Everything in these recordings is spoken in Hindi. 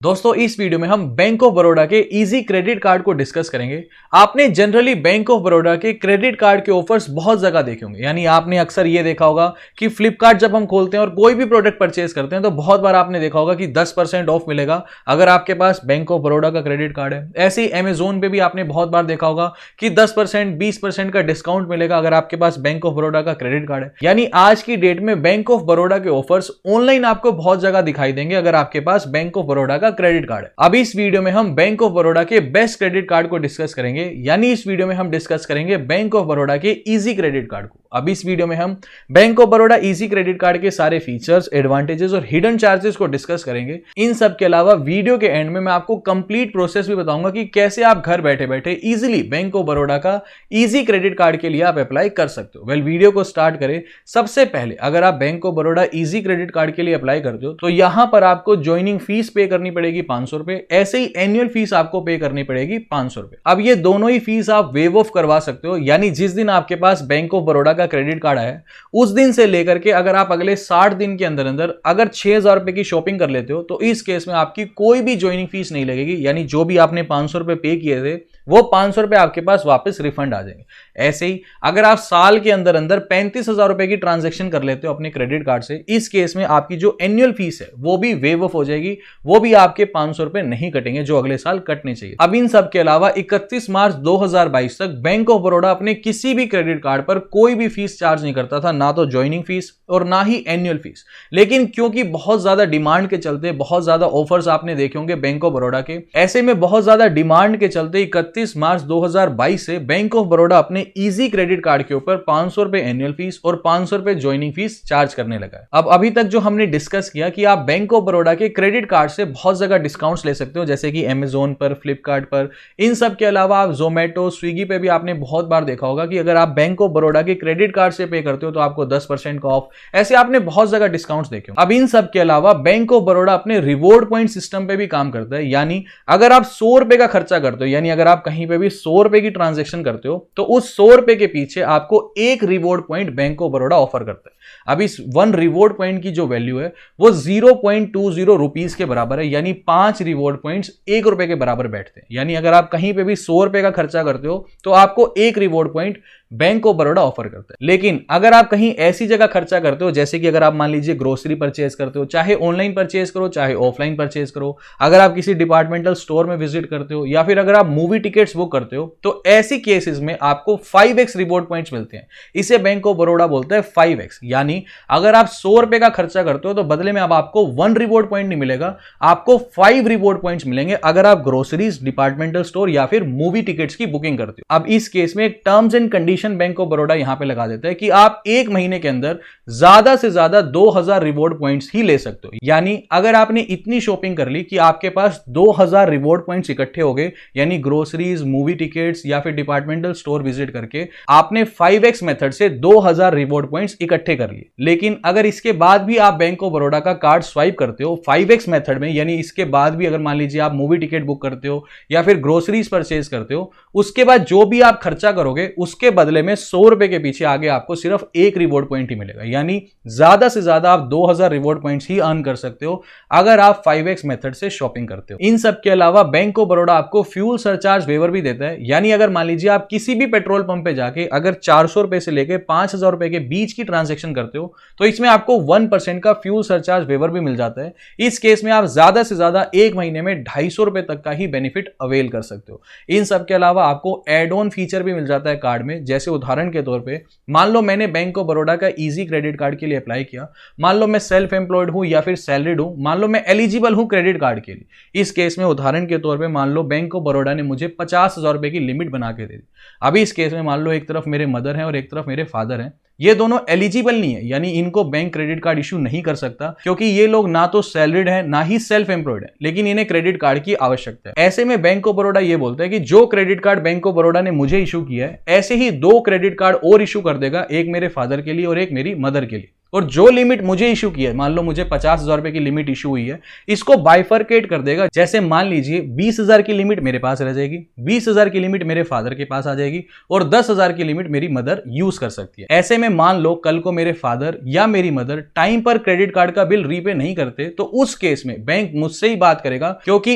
दोस्तों इस वीडियो में हम बैंक ऑफ बड़ौदा के इजी क्रेडिट कार्ड को डिस्कस करेंगे। आपने जनरली बैंक ऑफ बड़ौदा के क्रेडिट कार्ड के ऑफर्स बहुत जगह देखे होंगे, यानी आपने अक्सर ये देखा होगा कि फ्लिपकार्ट जब हम खोलते हैं और कोई भी प्रोडक्ट परचेज करते हैं तो बहुत बार आपने देखा होगा कि 10% ऑफ मिलेगा अगर आपके पास बैंक ऑफ बड़ौदा का क्रेडिट कार्ड है। ऐसे ही अमेजोन पे भी आपने बहुत बार देखा होगा कि 10% 20% का डिस्काउंट मिलेगा अगर आपके पास बैंक ऑफ बड़ौदा का क्रेडिट कार्ड है। यानी आज की डेट में बैंक ऑफ बड़ौदा के ऑफर्स ऑनलाइन आपको बहुत जगह दिखाई देंगे अगर आपके पास बैंक ऑफ बड़ौदा का क्रेडिट कार्ड है। अब इस वीडियो में हम बैंक ऑफ बड़ौदा के बेस्ट क्रेडिट कार्ड को डिस्कस करेंगे, यानी इस वीडियो में हम डिस्कस करेंगे बैंक ऑफ बड़ौदा के इजी क्रेडिट कार्ड को। अब इस वीडियो में हम bank of Baroda easy credit card के सारे फीचर्स, एडवांटेजेस और हिडन चार्जेस को डिस्कस करेंगे। इन सब के अलावा वीडियो के एंड में मैं आपको कंप्लीट प्रोसेस भी बताऊंगा कि कैसे आप घर बैठे बैठे इजीली बैंक ऑफ बड़ौदा का इजी क्रेडिट कार्ड के लिए आप अप्लाई कर सकते हो। वेल, वीडियो को स्टार्ट करें। सबसे पहले अगर आप bank of Baroda easy credit card के लिए अप्लाई करते हो तो यहां पर आपको ज्वाइनिंग फीस पे करनी पड़ेगी 500 रुपए। ऐसे ही एनुअल फीस आपको पे करनी पड़ेगी 500 रुपए। अब ये दोनों ही फीस आप वेव ऑफ करवा सकते हो, यानी जिस दिन आपके पास बैंक ऑफ बड़ौदा का क्रेडिट कार्ड है उस दिन से लेकर के अगर आप अगले 60 दिन के अंदर अंदर अगर 6000 रुपए की शॉपिंग कर लेते हो तो इस केस में आपकी कोई भी ज्वाइनिंग फीस नहीं लगेगी, यानी जो भी आपने 500 रुपए पे किए थे वो 500 रुपए आपके पास वापस रिफंड आ जाएंगे। ऐसे ही अगर आप साल के अंदर अंदर 35,000 रुपए की ट्रांजैक्शन कर लेते हो अपने क्रेडिट कार्ड से, इस केस में आपकी जो एनुअल फीस है वो भी वेव ऑफ हो जाएगी, वो भी आपके 500 रुपए नहीं कटेंगे जो अगले साल कटने चाहिए। अब इन सब के अलावा 31 मार्च 2022 तक बैंक ऑफ बड़ौदा अपने किसी भी क्रेडिट कार्ड पर कोई भी फीस चार्ज नहीं करता था, ना तो ज्वाइनिंग फीस और ना ही एनुअल फीस। लेकिन क्योंकि बहुत ज्यादा डिमांड के चलते बहुत ज्यादा ऑफर्स आपने देखे होंगे बैंक ऑफ बड़ौदा के, ऐसे में बहुत ज्यादा डिमांड के चलते 31 मार्च 2022 से बैंक ऑफ बड़ौदा अपने इजी क्रेडिट कार्ड के ऊपर 500 रुपए एनुअल फीस और 500 रुपए ज्वाइनिंग फीस चार्ज करने लगा है। अब अभी तक जो हमने डिस्कस किया कि आप बैंक ऑफ बड़ौदा के क्रेडिट कार्ड से बहुत जगह डिस्काउंट्स ले सकते हो, जैसे कि अमेजोन पर, फ्लिपकार्ट पर। इन सब के अलावा आप जोमेटो, स्विगी पे भी आपने बहुत बार देखा होगा कि अगर आप बैंक ऑफ बड़ौदा के क्रेडिट कार्ड से पे करते हो तो आपको 10% का ऑफ। ऐसे आपने बहुत जगह डिस्काउंट्स देखे। अब इन सब के अलावा बैंक ऑफ बड़ौदा अपने रिवॉर्ड पॉइंट सिस्टम पे भी काम करता है, यानी अगर आप 100 रुपए का खर्चा करते हो, यानी अगर आप कहीं पे भी 100 रुपए की ट्रांजैक्शन करते हो तो उस 100 रुपए के पीछे आपको एक reward point bank of Baroda offer करता है। अब इस 1 रिवॉर्ड पॉइंट की जो वैल्यू है वो 0.20 रुपीस के बराबर है, यानी 5 रिवॉर्ड पॉइंट्स 1 रुपए के बराबर बैठते हैं। यानी अगर आप कहीं पे भी 100 रुपए का खर्चा करते हो तो आपको एक reward point bank of Baroda offer करता है। लेकिन अगर आप कहीं ऐसी जगह खर्चा करते हो, जैसे कि अगर आप मान लीजिए ग्रोसरी परचेज करते हो, चाहे ऑनलाइन परचेज करो चाहे ऑफलाइन परचेज करो, अगर आप किसी डिपार्टमेंटल स्टोर में विजिट करते हो या फिर अगर आप मूवी टिकट्स बुक करते हो, तो ऐसी केसेस में आपको 5x रिवॉर्ड पॉइंट्स मिलते हैं। इसे बैंक ऑफ बड़ौदा बोलता है 5x। यानी अगर आप 100 रुपए का खर्चा करते हो तो बदले में अब आपको 1 रिवॉर्ड पॉइंट नहीं मिलेगा, आपको 5 रिवॉर्ड पॉइंट्स मिलेंगे अगर आप ग्रोसरीज, डिपार्टमेंटल स्टोर या फिर मूवी टिकट्स की बुकिंग करते हो। अब इस केस में एक terms and condition bank of Baroda यहां पे लगा देता है कि आप एक महीने के अंदर ज्यादा से ज्यादा 2000 रिवॉर्ड पॉइंट्स ही ले सकते हो। यानी अगर आपने इतनी शॉपिंग कर ली कि आपके पास 2000 रिवॉर्ड पॉइंट्स इकट्ठे हो गए, यानी ग्रोसरीज, मूवी टिकट्स या फिर डिपार्टमेंटल स्टोर विजिट करके आपने 5x मेथड से 2000 रिवॉर्ड पॉइंट्स इकट्ठे कर लिए। लेकिन अगर इसके बाद भी आप बैंक ऑफ बड़ौदा का कार्ड स्वाइप करते हो 5x मेथड में, यानी इसके बाद भी अगर मान लीजिए आप मूवी टिकट बुक करते हो या फिर ग्रोसरीज परचेज करते हो, उसके बाद जो भी आप खर्चा करोगे उसके बदले में 100 रुपए के पीछे आगे आपको सिर्फ एक रिवॉर्ड पॉइंट ही मिलेगा। यानी ज्यादा से ज्यादा आप 2000 रिवॉर्ड पॉइंट्स ही अर्न कर सकते हो अगर आप 5x मेथड से शॉपिंग करते हो। इन सब के अलावा बैंक ऑफ बड़ौदा आपको फ्यूल सरचार्ज वेवर भी देता है, यानी अगर मान लीजिए आप किसी भी पेट्रोल पंप पे जाके अगर 400 रुपए से लेकर 5000 रुपए के बीच की ट्रांजैक्शन करते हो तो इसमें आपको 1% का फ्यूल सरचार्ज वेवर भी मिल जाता है। इस केस में आप ज्यादा से ज्यादा एक महीने में 250 रुपए तक का ही बेनिफिट अवेल कर सकते हो। इन सब के अलावा आपको एड ऑन फीचर भी मिल जाता है कार्ड में, जैसे उदाहरण के तौर पे मान लो मैंने बैंक ऑफ बड़ौदा का इजी क्रेडिट कार्ड के लिए अप्लाई किया, मान लो मैं सेल्फ एम्प्लॉयड हूं या फिर सैलरीड हूं, मान लो मैं एलिजिबल हूं क्रेडिट कार्ड के लिए। इस केस में उदाहरण के तौर पे मान लो बैंक ऑफ बड़ौदा ने मुझे 50,000 रुपए की लिमिट बना के दे दी। अभी इस केस में मान लो एक तरफ मेरे मदर हैं और एक तरफ मेरे फादर हैं, ये दोनों एलिजिबल नहीं है, यानी इनको बैंक क्रेडिट कार्ड इशू नहीं कर सकता क्योंकि ये लोग ना तो सैलरीड है ना ही सेल्फ एम्प्लॉयड है, लेकिन इन्हें क्रेडिट कार्ड की आवश्यकता है। ऐसे में बैंक ऑफ बड़ौदा ये बोलता है कि जो credit card bank of Baroda ने मुझे इशू किया है, ऐसे ही 2 क्रेडिट कार्ड और इशू कर देगा, एक मेरे फादर के लिए और एक मेरी मदर के लिए। और जो लिमिट मुझे इशू की है, मान लो मुझे 50,000 रुपए की लिमिट इशू हुई है, इसको बाइफरकेट कर देगा। जैसे मान लीजिए 20,000 की लिमिट मेरे पास रह जाएगी, 20,000 की लिमिट मेरे फादर के पास आ जाएगी और 10,000 की लिमिट मेरी मदर यूज कर सकती है। ऐसे में मान लो कल को मेरे फादर या मेरी मदर टाइम पर क्रेडिट कार्ड का बिल रीपे नहीं करते, तो उस केस में बैंक मुझसे ही बात करेगा, क्योंकि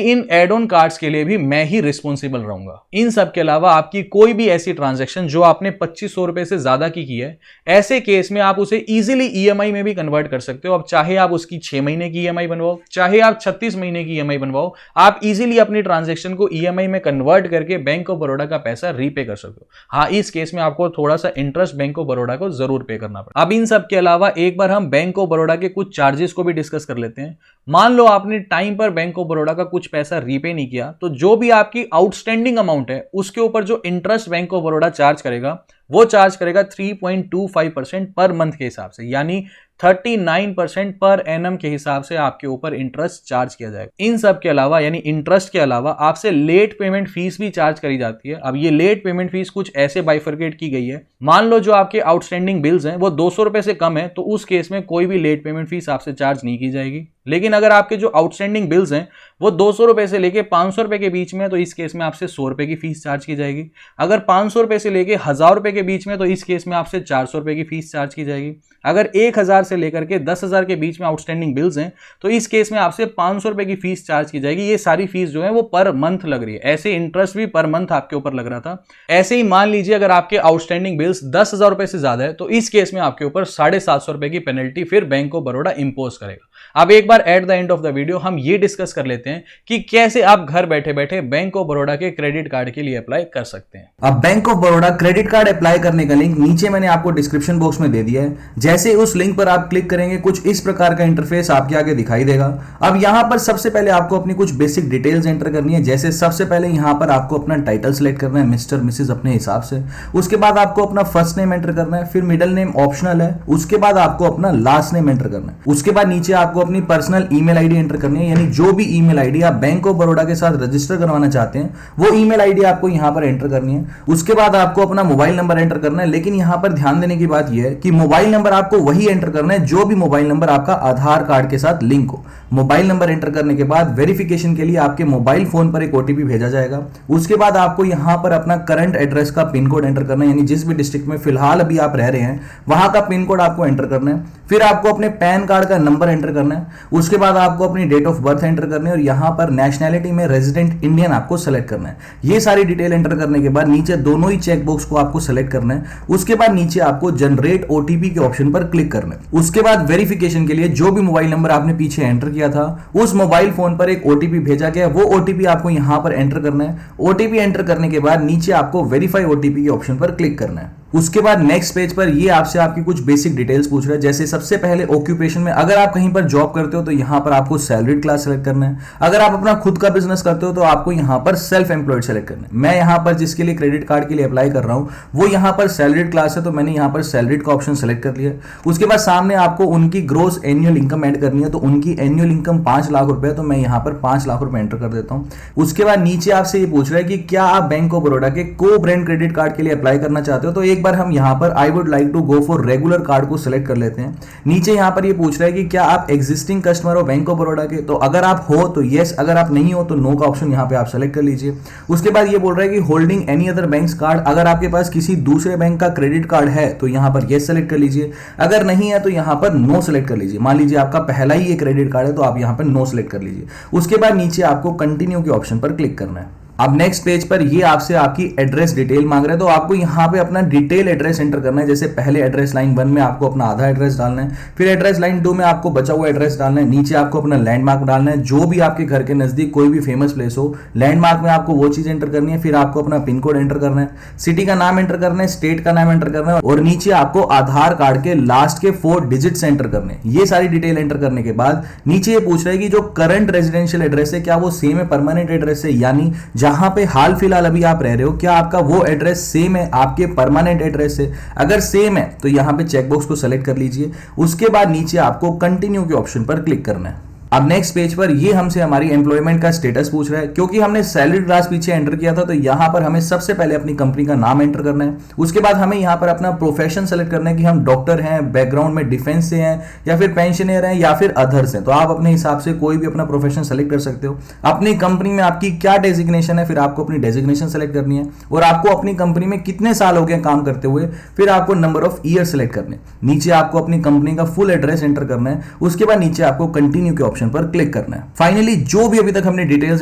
इन एड ऑन कार्ड्स के लिए भी मैं ही रिस्पॉन्सिबल रहूंगा। इन सब के अलावा आपकी कोई भी ऐसी ट्रांजेक्शन जो आपने 2500 रुपए से ज्यादा की है, ऐसे केस में आप उसे इजीली ईएमआई में भी कन्वर्ट कर सकते हो। अब चाहे आप उसकी 6 महीने की ईएमआई बनवाओ, चाहे आप 36 महीने की ईएमआई बनवाओ, आप इजीली अपनी ट्रांजैक्शन को ईएमआई में कन्वर्ट करके बैंक ऑफ बड़ौदा का पैसा रीपे कर सकते हो। हाँ, इस केस में आपको थोड़ा सा इंटरेस्ट बैंक ऑफ बड़ौदा को जरूर पे करना पड़ेगा। अब इन सब के अलावा एक बार हम बैंक ऑफ बड़ौदा के कुछ चार्जेस को भी डिस्कस कर लेते हैं। मान लो आपने टाइम पर बैंक ऑफ बड़ौदा का कुछ पैसा रीपे नहीं किया, तो जो भी आपकी आउटस्टैंडिंग अमाउंट है उसके ऊपर जो interest bank of Baroda charge करेगा, वो चार्ज करेगा 3.25% पर मंथ के हिसाब से, यानी 39% पर एनम के हिसाब से आपके ऊपर इंटरेस्ट चार्ज किया जाएगा। इन सब के अलावा, यानी इंटरेस्ट के अलावा, आपसे लेट पेमेंट फीस भी चार्ज करी जाती है। अब ये लेट पेमेंट फीस कुछ ऐसे बाइफरकेट की गई है, मान लो जो आपके आउटस्टैंडिंग बिल्स हैं वो 200 रुपए से कम है, तो उस केस में कोई भी लेट पेमेंट फीस आपसे चार्ज नहीं की जाएगी। लेकिन अगर आपके जो आउटस्टैंडिंग बिल्स हैं वो 200 रुपए से लेके 500 रुपए के बीच में, तो इस केस में आपसे 100 रुपए की फीस चार्ज की जाएगी। अगर 500 रुपए से लेके 1000 रुपए के बीच में, तो इस केस में आपसे 400 रुपए की फीस चार्ज की जाएगी। अगर 1000 से लेकर के 10,000 के बीच में आउटस्टैंडिंग बिल्स हैं, तो इस केस में आपसे 500 रुपए की फीस चार्ज की जाएगी। ये सारी फीस जो है वो पर मंथ लग रही है। ऐसे इंटरेस्ट भी पर मंथ आपके ऊपर लग रहा था। ऐसे ही मान लीजिए अगर आपके आउटस्टैंडिंग बिल्स 10,000 रुपए से ज्यादा है, तो इस केस में आपके ऊपर 750 रुपए की पेनल्टी फिर बैंक ऑफ बड़ौदा इंपोज करेगा। अब एक बार at the end of the video हम ये डिस्कस कर लेते हैं कि कैसे आप घर बैठे बैठे बैंक ऑफ बड़ौदा के क्रेडिट कार्ड के लिए अप्लाई कर सकते हैं। अब bank of Baroda credit card apply करने का लिंक नीचे मैंने आपको डिस्क्रिप्शन बॉक्स में दे दिया है। जैसे उस लिंक पर आप क्लिक करेंगे, कुछ इस प्रकार का इंटरफेस आपके आगे दिखाई देगा। अब यहां पर सबसे पहले आपको अपनी कुछ बेसिक डिटेल्स एंटर करनी है। जैसे सबसे पहले यहां पर आपको अपना टाइटल सेलेक्ट करना है, मिस्टर मिसेज अपने हिसाब से। उसके बाद आपको अपना फर्स्ट नेम एंटर करना है, फिर मिडिल नेम ऑप्शनल है। उसके बाद आपको अपना लास्ट नेम एंटर करना है। उसके बाद नीचे आपको अपनी पर्सनल ईमेल आईडी एंटर करनी है, यानी जो भी ईमेल आईडी आप बैंक ऑफ बड़ौदा के साथ रजिस्टर करवाना चाहते हैं वो ईमेल आईडी आपको यहां पर एंटर करनी है। उसके बाद आपको अपना मोबाइल नंबर एंटर करना है, लेकिन यहां पर ध्यान देने की बात यह है कि मोबाइल नंबर आपको वही एंटर करना है जो भी मोबाइल नंबर आपका आधार कार्ड के साथ लिंक हो। मोबाइल नंबर एंटर करने के बाद वेरिफिकेशन के लिए आपके मोबाइल फोन पर एक ओटीपी भेजा जाएगा। उसके बाद आपको यहां पर अपना करंट एड्रेस का पिन कोड एंटर करना है, यानी जिस भी डिस्ट्रिक्ट में फिलहाल अभी आप रह रहे हैं वहां का पिन कोड आपको एंटर करना है। फिर आपको अपने पैन कार्ड का नंबर एंटर करना है। उसके बाद आपको अपनी डेट ऑफ बर्थ एंटर करनी है और यहां पर नेशनैलिटी में रेजिडेंट इंडियन आपको सेलेक्ट करना है। ये सारी डिटेल एंटर करने के बाद नीचे दोनों ही चेक बॉक्स को आपको सेलेक्ट करना है। उसके बाद नीचे आपको जनरेट ओटीपी के ऑप्शन पर क्लिक करना है। उसके बाद वेरिफिकेशन के लिए जो भी मोबाइल नंबर आपने पीछे एंटर किया था उस मोबाइल फोन पर एक ओटीपी भेजा गया, वो ओटीपी आपको यहां पर एंटर करना है। ओटीपी एंटर करने के बाद नीचे आपको वेरीफाई ओटीपी के ऑप्शन पर क्लिक करना है। उसके बाद नेक्स्ट पेज पर ये आपसे आपकी कुछ बेसिक डिटेल्स पूछ रहा है। जैसे सबसे पहले ऑक्यूपेशन में अगर आप कहीं पर जॉब करते हो तो यहां पर आपको सैलरीड क्लास सेलेक्ट करना है। अगर आप अपना खुद का बिजनेस करते हो तो आपको यहां पर सेल्फ एम्प्लॉयड सेलेक्ट करना है। मैं यहां पर जिसके लिए क्रेडिट कार्ड के लिए अप्लाई कर रहा हूं वो यहां पर सैलरीड क्लास है, तो मैंने यहां पर सैलरीड का ऑप्शन सेलेक्ट कर लिया। उसके बाद सामने आपको उनकी ग्रोस एनुअल इनकम ऐड करनी है, तो उनकी एनुअल इनकम 5 लाख रुपए है, तो मैं यहां पर 5 लाख रुपए एंटर कर देता हूं। उसके बाद नीचे आपसे ये पूछ रहा है कि क्या आप बैंक ऑफ बड़ौदा के को ब्रांड क्रेडिट कार्ड के लिए अप्लाई करना चाहते हो, तो एक बार हम यहां पर I would like to go for regular card को सिलेक्ट कर लेते हैं। नीचे यहां पर ये पूछ रहा है कि क्या आप एग्जिस्टिंग कस्टमर हो बैंक ऑफ बड़ौदा के, तो अगर आप हो तो यस, अगर आप नहीं हो तो नो का ऑप्शन यहां पे आप सेलेक्ट कर लीजिए। उसके बाद ये बोल रहा है कि holding any other banks card, अगर आपके पास किसी दूसरे बैंक का क्रेडिट कार्ड है तो यहां पर यस सेलेक्ट कर लीजिए। अगर नहीं है तो यहां पर नो सेलेक्ट कर लीजिए। मान लीजिए आपका पहला ही ये क्रेडिट कार्ड है तो आप यहां पर नो सेलेक्ट कर लीजिए। उसके बाद नीचे आपको कंटिन्यू के ऑप्शन पर क्लिक करना है। अब नेक्स्ट पेज पर ये आपसे आपकी एड्रेस डिटेल मांग रहा है, तो आपको यहाँ पे अपना डिटेल एड्रेस एंटर करना है। जैसे पहले एड्रेस लाइन 1 में आपको अपना आधा एड्रेस डालना है, फिर एड्रेस लाइन 2 में आपको बचा हुआ एड्रेस डालना है। नीचे आपको अपना लैंडमार्क डालना है, जो भी आपके घर के नजदीक कोई भी फेमस प्लेस हो, लैंडमार्क में आपको वो चीज एंटर करनी है। फिर आपको अपना पिन कोड एंटर करना है, सिटी का नाम एंटर करना है, स्टेट का नाम एंटर करना है और नीचे आपको आधार कार्ड के लास्ट के 4 डिजिट्स एंटर करने हैं। ये सारी डिटेल एंटर करने के बाद नीचे ये पूछ रहा है कि जो करंट रेजिडेंशियल एड्रेस है क्या वो सेम है परमानेंट एड्रेस है, यानी जहां पे हाल फिलहाल अभी आप रह रहे हो क्या आपका वो एड्रेस सेम है आपके परमानेंट एड्रेस से। अगर सेम है तो यहां पे चेकबॉक्स को सेलेक्ट कर लीजिए। उसके बाद नीचे आपको कंटिन्यू के ऑप्शन पर क्लिक करना है। अब नेक्स्ट पेज पर ये हमसे हमारी एम्प्लॉयमेंट का स्टेटस पूछ रहा है। क्योंकि हमने सैलरी क्लास पीछे एंटर किया था तो यहाँ पर हमें सबसे पहले अपनी कंपनी का नाम एंटर करना है। उसके बाद हमें यहाँ पर अपना प्रोफेशन सेलेक्ट करना है कि हम डॉक्टर हैं, बैकग्राउंड में डिफेंस से हैं, या फिर पेंशनर हैं, या फिर अदर्स हैं। तो आप अपने हिसाब से कोई भी अपना प्रोफेशन सेलेक्ट कर सकते हो। अपनी कंपनी में आपकी क्या डेजिग्नेशन है, फिर आपको अपनी डेजिग्नेशन सेलेक्ट करनी है। और आपको अपनी कंपनी में कितने साल हो गए काम करते हुए, फिर आपको नंबर ऑफ ईयर सेलेक्ट करने। नीचे आपको अपनी कंपनी का फुल एड्रेस एंटर करना है। उसके बाद नीचे आपको कंटिन्यू के ऑप्शन पर क्लिक करना है। फाइनली जो भी अभी तक हमने डिटेल्स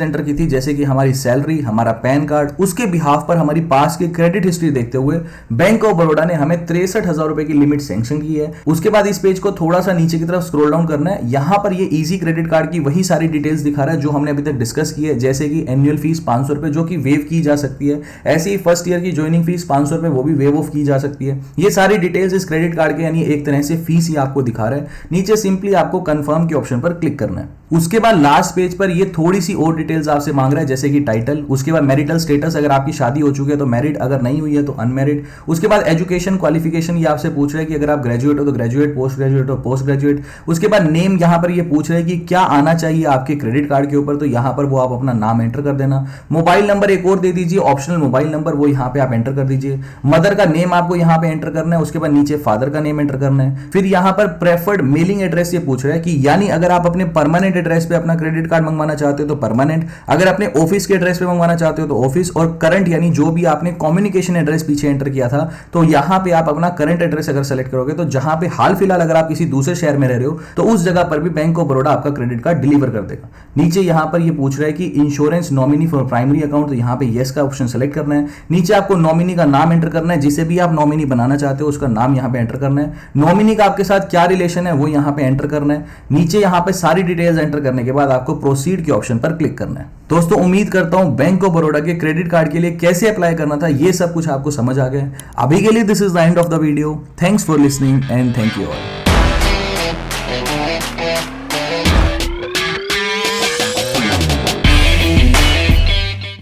एंटर की थी, जैसे कि हमारी सैलरी, हमारा पैन कार्ड, उसके बिहाफ पर हमारी पास की क्रेडिट हिस्ट्री देखते हुए बैंक ऑफ बड़ौदा ने हमें 63,000 रुपए की लिमिट सैंक्शन की है। उसके बाद इस पेज को थोड़ा सा नीचे की तरफ स्क्रॉल डाउन करना है। यहां पर ये इजी क्रेडिट कार्ड की वही सारी डिटेल्स दिखा रहा है जो हमने अभी तक डिस्कस की है, जैसे कि एनुअल फीस 500 रुपए जो कि वेव की जा सकती है। ऐसे ही फर्स्ट ईयर की ज्वाइनिंग फीस 500 रुपए वो भी वेव ऑफ की जा सकती है। ये सारी डिटेल्स इस क्रेडिट कार्ड के यानी एक तरह से फीस ही आपको दिखा रहा है। नीचे सिंपली आपको कंफर्म के ऑप्शन पर क्लिक करना है। उसके बाद लास्ट पेज पर ये थोड़ी सी और डिटेल्स आपसे मांग रहा है, जैसे कि टाइटल, उसके बाद मैरिटल स्टेटस, अगर आपकी शादी हो चुकी है तो मैरिड, अगर नहीं हुई है तो अनमैरिड। उसके बाद एजुकेशन क्वालिफिकेशन ये आपसे पूछ रहा है कि अगर आप ग्रेजुएट हो तो ग्रेजुएट, पोस्ट ग्रेजुएट हो पोस्ट ग्रेजुएट। उसके बाद नेम यहाँ पर ये पूछ रहा है कि क्या आना चाहिए आपके क्रेडिट कार्ड के ऊपर, तो यहाँ पर वो आप अपना नाम एंटर कर देना। मोबाइल नंबर एक और दे दीजिए, ऑप्शनल मोबाइल नंबर, वो यहाँ पे आप एंटर कर दीजिए। मदर का नेम आपको यहाँ पे एंटर करना है। उसके बाद नीचे फादर का नेम एंटर करना है। फिर यहाँ पर प्रेफर्ड मेलिंग एड्रेस ये पूछ रहा है कि यानी अगर आप अपने परमानेंट एड्रेस पे अपना क्रेडिट कार्ड मंगवाना चाहते हो तो परमानेंट, अगर अपने ऑफिस के एड्रेस पे मंगवाना चाहते हो तो ऑफिस, और करंट यानी जो भी आपने कम्युनिकेशन एड्रेस पीछे एंटर किया था तो यहां पे आप अपना करंट एड्रेस अगर सेलेक्ट करोगे तो जहां पे हाल फिलहाल अगर आप किसी दूसरे शहर में रह रहे हो तो उस जगह पर भी बैंक ऑफ बड़ौदा आपका क्रेडिट कार्ड डिलीवर कर देगा। नीचे यहां पर ये पूछ रहा है कि insurance nominee for primary account, तो यहां पे येस का ऑप्शन सेलेक्ट करना है। नीचे आपको नॉमिनी का नाम एंटर करना है, जिसे भी आप नॉमिनी बनाना चाहते हो उसका नाम यहां पे एंटर करना है। नॉमिनी का आपके साथ क्या रिलेशन है वो यहां पे एंटर करना है। नीचे यहां पे सारी डिटेल्स एंटर करने के बाद आपको प्रोसीड के ऑप्शन पर क्लिक करना है। दोस्तों उम्मीद करता हूं बैंक ऑफ बड़ौदा के क्रेडिट कार्ड के लिए कैसे अप्लाई करना था ये सब कुछ आपको समझ आ गया। अभी के लिए this is the end of the video. Thanks for listening and thank you all.